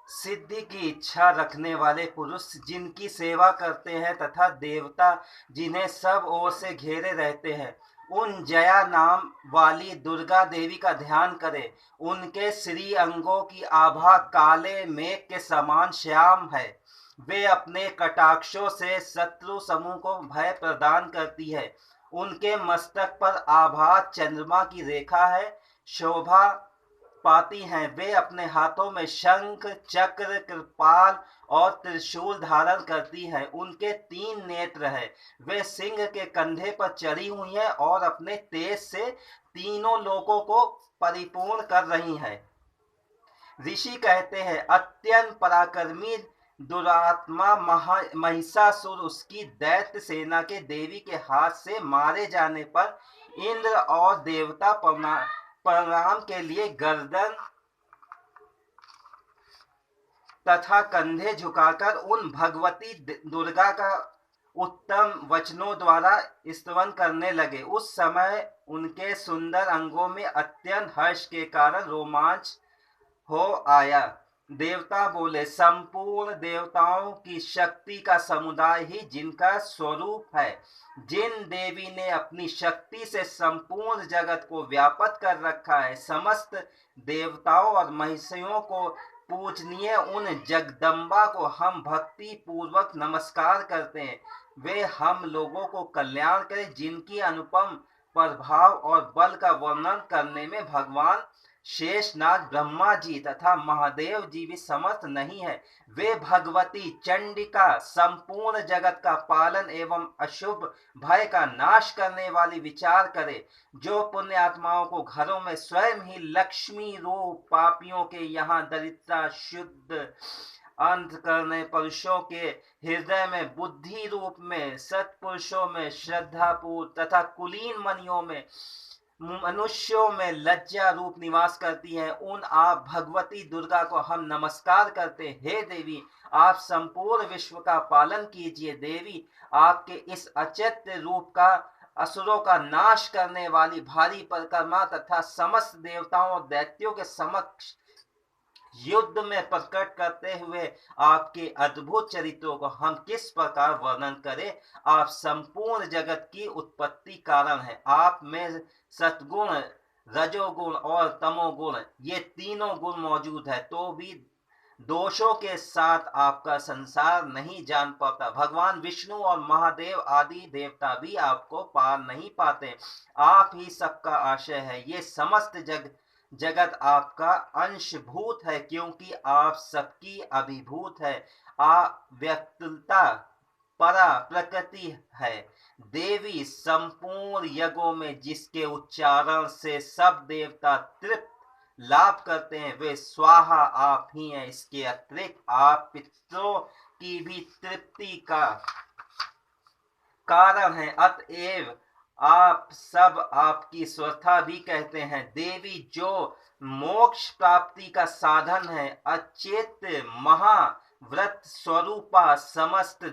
सिद्धि की इच्छा रखने वाले पुरुष जिनकी सेवा करते हैं तथा देवता जिन्हें सब ओर से घेरे रहते हैं, उन जया नाम वाली दुर्गा देवी का ध्यान करें। उनके श्री अंगों की आभा काले मेघ के समान श्याम है। वे अपने कटाक्षों से शत्रु समूह को भय प्रदान करती है। उनके मस्तक पर आभा चंद्रमा की रेखा है, शोभा पाती हैं। वे अपने हाथों में शंख, चक्र, कृपाल और त्रिशूल धारण करती हैं। उनके 3 नेत्र हैं। वे सिंह के कंधे पर चढ़ी हुई हैं और अपने तेज से तीनों लोकों को परिपूर्ण कर रही हैं। ऋषि कहते हैं, अत्यंत पराक्रमी दुरात्मा महिषासुर उसकी दैत्य सेना के देवी के हाथ से मारे जाने पर इंद्र और देवता प्रणाम के लिए गर्दन तथा कंधे झुकाकर उन भगवती दुर्गा का उत्तम वचनों द्वारा स्तवन करने लगे। उस समय उनके सुंदर अंगों में अत्यंत हर्ष के कारण रोमांच हो आया। देवता बोले, संपूर्ण देवताओं की शक्ति का समुदाय ही जिनका स्वरूप है, जिन देवी ने अपनी शक्ति से संपूर्ण जगत को व्याप्त कर रखा है, समस्त देवताओं और महिषियों को पूजनीय उन जगदम्बा को हम भक्ति पूर्वक नमस्कार करते हैं। वे हम लोगों को कल्याण करें। जिनकी अनुपम प्रभाव और बल का वर्णन करने में भगवान शेषनाग, ब्रह्मा जी तथा महादेव जी भी समर्थ नहीं है। वे भगवती चंडिका संपूर्ण जगत का पालन एवं अशुभ भय का नाश करने वाली विचार करे। जो पुण्य आत्माओं को घरों में स्वयं ही लक्ष्मी रूप, पापियों के यहाँ दरिद्रता शुद्ध अंत करने, पुरुषों के हृदय में बुद्धि रूप में, सत्पुरुषों में श्रद्धापूर्व तथा कुलीन मनियों में, मनुष्यों में लज्जा रूप निवास करती है, उन आप भगवती दुर्गा को हम नमस्कार करते। हे देवी, आप संपूर्ण विश्व का पालन कीजिए। देवी, आपके इस अचित्य रूप का असुरों का नाश करने वाली भारी परिक्रमा तथा समस्त देवताओं और दैत्यों के समक्ष युद्ध में प्रकट करते हुए आपके अद्भुत चरित्रों को हम किस प्रकार वर्णन करें। आप संपूर्ण जगत की उत्पत्ति कारण है। आप में सतगुण, रजोगुण और तमोगुण, ये तीनों गुण मौजूद है, तो भी दोषों के साथ आपका संसार नहीं जान पाता। भगवान विष्णु और महादेव आदि देवता भी आपको पार नहीं पाते। आप ही सबका आश्रय है। ये समस्त जगत आपका अंशभूत है, क्योंकि आप सबकी अभिभूत है। अव्यक्तता परा प्रकृति है। देवी, संपूर्ण यज्ञों में जिसके उच्चारण से सब देवता तृप्त लाभ करते हैं, वे स्वाहा आप ही हैं। इसके अतिरिक्त आप पितरों की भी तृप्ति का कारण है। अतएव आप सब आपकी स्वथा भी कहते हैं। देवी, जो मोक्ष प्राप्ति का साधन है, अचेत महाव्रत स्वरूपा, समस्त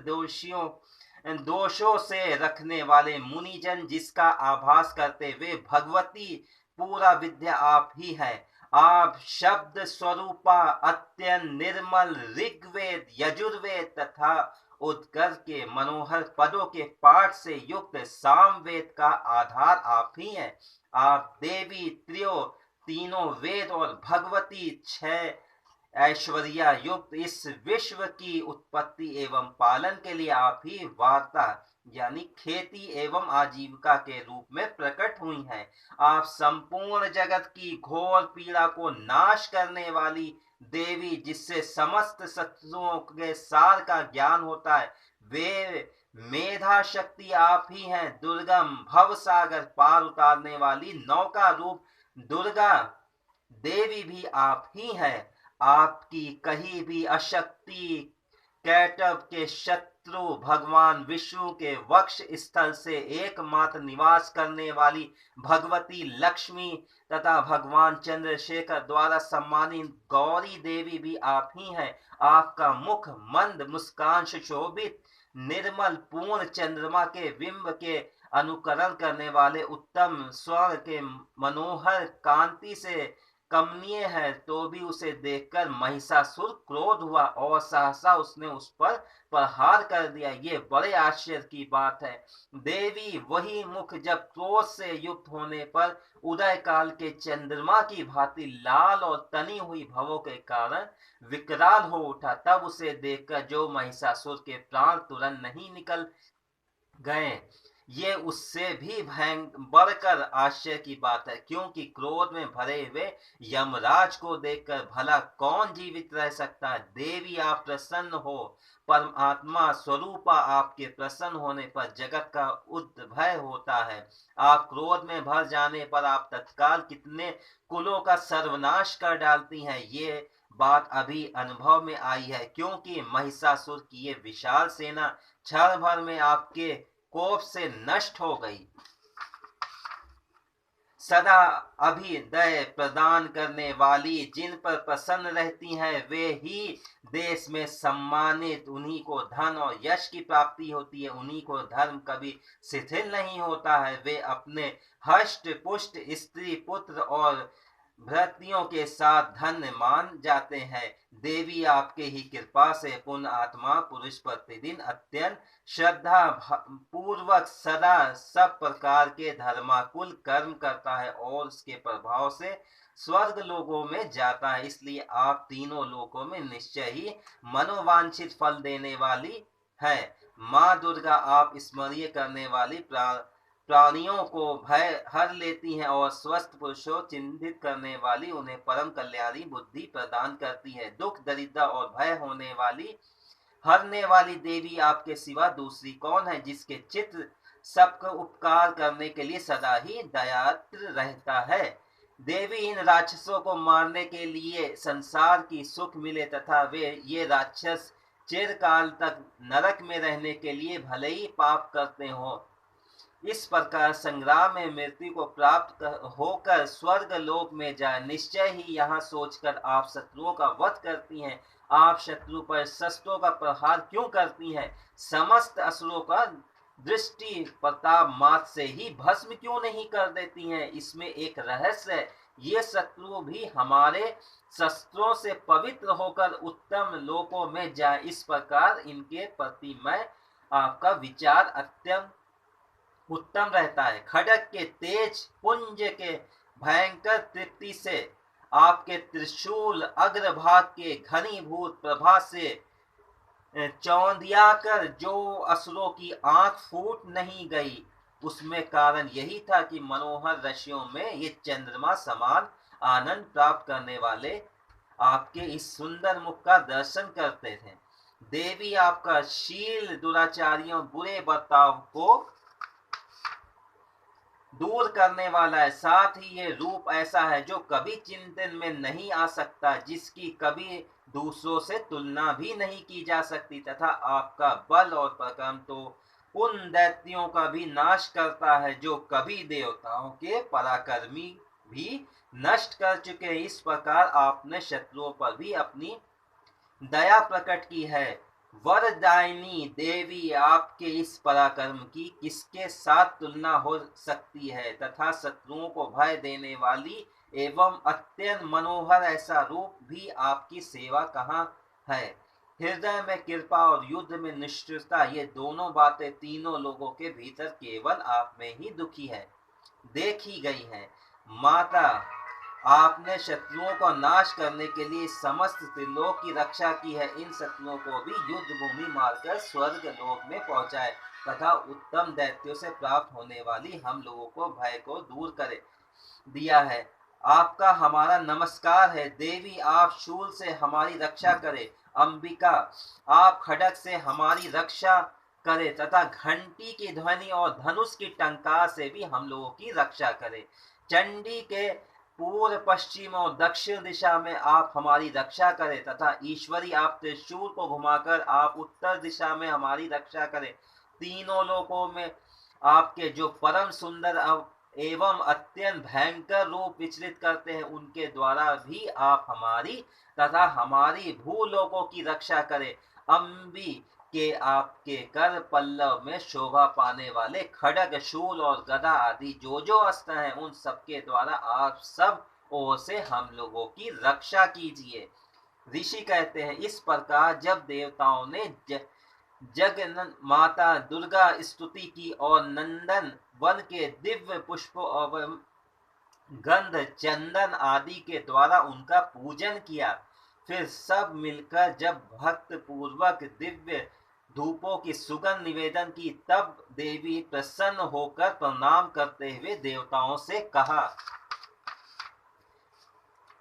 दोषों से रखने वाले मुनिजन जिसका आभास करते, वे भगवती पूरा विद्या आप ही है। आप शब्द स्वरूपा, अत्यंत निर्मल ऋग्वेद, यजुर्वेद तथा उद्गर्भ के मनोहर पदों के पाठ से युक्त सामवेद का आधार आप ही हैं। आप देवी तीनों वेद और भगवती 6 ऐश्वर्या युक्त इस विश्व की उत्पत्ति एवं पालन के लिए आप ही वार्ता यानी खेती एवं आजीविका के रूप में प्रकट हुई हैं। आप संपूर्ण जगत की घोर पीड़ा को नाश करने वाली देवी, जिससे समस्त शत्रुओं के सार का ज्ञान होता है, वे मेधा शक्ति आप ही हैं। दुर्गम भव सागर पार उतारने वाली नौका रूप दुर्गा देवी भी आप ही हैं। आपकी कहीं भी अशक्ति कैटव के शत्रु भगवान विष्णु के वक्ष स्थल से एकमात्र निवास करने वाली भगवती लक्ष्मी तथा भगवान चंद्रशेखर द्वारा सम्मानित गौरी देवी भी आप ही हैं। आपका मुख मंद मुस्कान सुशोभित निर्मल पूर्ण चंद्रमा के बिंब के अनुकरण करने वाले उत्तम स्वर्ण के मनोहर कांति से कमनीय है, तो भी उसे देखकर महिषासुर क्रोध हुआ और सहसा उसने उस पर प्रहार कर दिया। ये बड़े आश्चर्य की बात है। देवी वही मुख जब क्रोध से युक्त होने पर उदय काल के चंद्रमा की भांति लाल और तनी हुई भवों के कारण विकराल हो उठा, तब उसे देखकर जो महिषासुर के प्राण तुरंत नहीं निकल गए, ये उससे भी बढ़कर आश्चर्य की बात है, क्योंकि क्रोध में भरे हुए यमराज को देखकर भला कौन जीवित रह सकता है। देवी आप प्रसन्न हो, परमात्मा स्वरूपा आपके प्रसन्न होने पर जगत का उद्भय होता है। आप क्रोध में भर जाने पर आप तत्काल कितने कुलों का सर्वनाश कर डालती हैं। ये बात अभी अनुभव में आई है, क्योंकि महिषासुर की ये विशाल सेना क्षण भर में आपके कोप से नष्ट हो गई। सदा अभिदय प्रदान करने वाली जिन पर प्रसन्न रहती हैं, वे ही देश में सम्मानित, उन्हीं को धन और यश की प्राप्ति होती है, उन्हीं को धर्म कभी शिथिल नहीं होता है। वे अपने हष्ट पुष्ट स्त्री पुत्र और भृत्यों के साथ धन्य मान जाते हैं। देवी आपके ही कृपा से पुण्य आत्मा पुरुष प्रतिदिन अत्यंत श्रद्धा पूर्वक सदा सब प्रकार के धर्माकुल कर्म करता है और उसके प्रभाव से स्वर्ग लोकों में जाता है। इसलिए आप तीनों लोकों में निश्चय ही मनोवांछित फल देने वाली है। माँ दुर्गा आप स्मरणीय करने वाली प्राणियों को भय हर लेती हैं और स्वस्थ पुरुषों चिंतित करने वाली उन्हें परम कल्याणी बुद्धि प्रदान करती है। दुख दरिद्र और भय होने वाली हरने वाली देवी आपके सिवा दूसरी कौन है, जिसके चित्त सबका उपकार करने के लिए सदा ही दयाद्र रहता है। देवी इन राक्षसों को मारने के लिए संसार की सुख मिले तथा वे ये राक्षस चिरकाल तक नरक में रहने के लिए भले ही पाप करते हो, इस प्रकार संग्राम में मृत्यु को प्राप्त होकर स्वर्ग लोक में जाए, निश्चय ही यहाँ सोचकर आप शत्रुओं का वध करती हैं। आप शत्रु पर शस्त्रों का प्रहार क्यों करती हैं? समस्त असुरों का दृष्टि प्रताप मात्र से ही भस्म क्यों नहीं कर देती हैं? इसमें एक रहस्य है। ये शत्रु भी हमारे शस्त्रों से पवित्र होकर उत्तम लोकों में जाए, इस प्रकार इनके प्रति मैं आपका विचार अत्यंत उत्तम रहता है। खड्ग के तेज पुंज के भयंकर तृप्ति से, आपके त्रिशूल अग्रभाग के घनीभूत प्रभा से चौंधिया कर जो असुरों की आंख फूट नहीं गई, उसमें कारण यही था कि मनोहर रशियों में ये चंद्रमा समान आनंद प्राप्त करने वाले आपके इस सुंदर मुख का दर्शन करते थे। देवी आपका शील दुराचारियों बुरे बर्ताव को दूर करने वाला है। साथ ही ये रूप ऐसा है जो कभी चिंतन में नहीं आ सकता, जिसकी कभी दूसरों से तुलना भी नहीं की जा सकती, तथा आपका बल और पराक्रम तो उन दैत्यों का भी नाश करता है जो कभी देवताओं के पराक्रमी भी नष्ट कर चुके हैं। इस प्रकार आपने शत्रुओं पर भी अपनी दया प्रकट की है। वरदायिनी देवी आपके इस पराक्रम की किसके साथ तुलना हो सकती है, तथा शत्रुओं को भय देने वाली एवं अत्यंत मनोहर ऐसा रूप भी आपकी सेवा कहाँ है। हृदय में कृपा और युद्ध में निष्ठुरता, ये दोनों बातें तीनों लोगों के भीतर केवल आप में ही दुखी है देखी गई है। माता, आपने शत्रुओं का नाश करने के लिए समस्त त्रिलोक की रक्षा की है। इन शत्रुओं को भी युद्ध भूमि मारकर स्वर्ग लोक में पहुंचाए तथा उत्तम दैत्यों से प्राप्त होने वाली हम लोगों को भय को दूर करे दिया है। आपका हमारा नमस्कार है। देवी आप शूल से हमारी रक्षा करे। अंबिका, आप खड्ग से हमारी रक्षा करे तथा घंटी की ध्वनि और धनुष की टंकार से भी हम लोगों की रक्षा करे। चंडी के पूर्व पश्चिम और दक्षिण दिशा में आप हमारी रक्षा करें तथा ईश्वरी आप त्रिशूल को घुमाकर आप उत्तर दिशा में हमारी रक्षा करें। तीनों लोकों में आपके जो परम सुंदर एवं अत्यंत भयंकर रूप विचलित करते हैं, उनके द्वारा भी आप हमारी तथा हमारी भूलोकों की रक्षा करें। अम्बी के आपके कर पल्लव में शोभा पाने वाले खड्ग शूल और गदा आदि जो जो अस्त्र हैं, उन सबके द्वारा आप सब ओर से हम लोगों की रक्षा कीजिए। ऋषि कहते हैं, इस प्रकार जब देवताओं ने जगन माता दुर्गा स्तुति की और नंदन वन के दिव्य पुष्पों और गंध चंदन आदि के द्वारा उनका पूजन किया, फिर सब मिलकर जब भक्त पूर्वक दिव्य धूपों की सुगंध निवेदन की, तब देवी प्रसन्न होकर प्रणाम करते हुए देवताओं से कहा।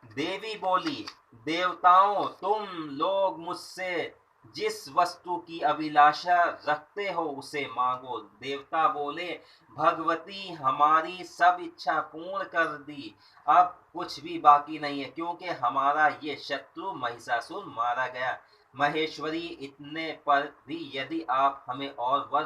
देवी बोली, देवताओं, तुम लोग मुझसे जिस वस्तु की अभिलाषा रखते हो उसे मांगो। देवता बोले, भगवती, हमारी सब इच्छा पूर्ण कर दी, अब कुछ भी बाकी नहीं है, क्योंकि हमारा ये शत्रु महिषासुर मारा गया। महेश्वरी, इतने पर भी यदि आप हमें और वर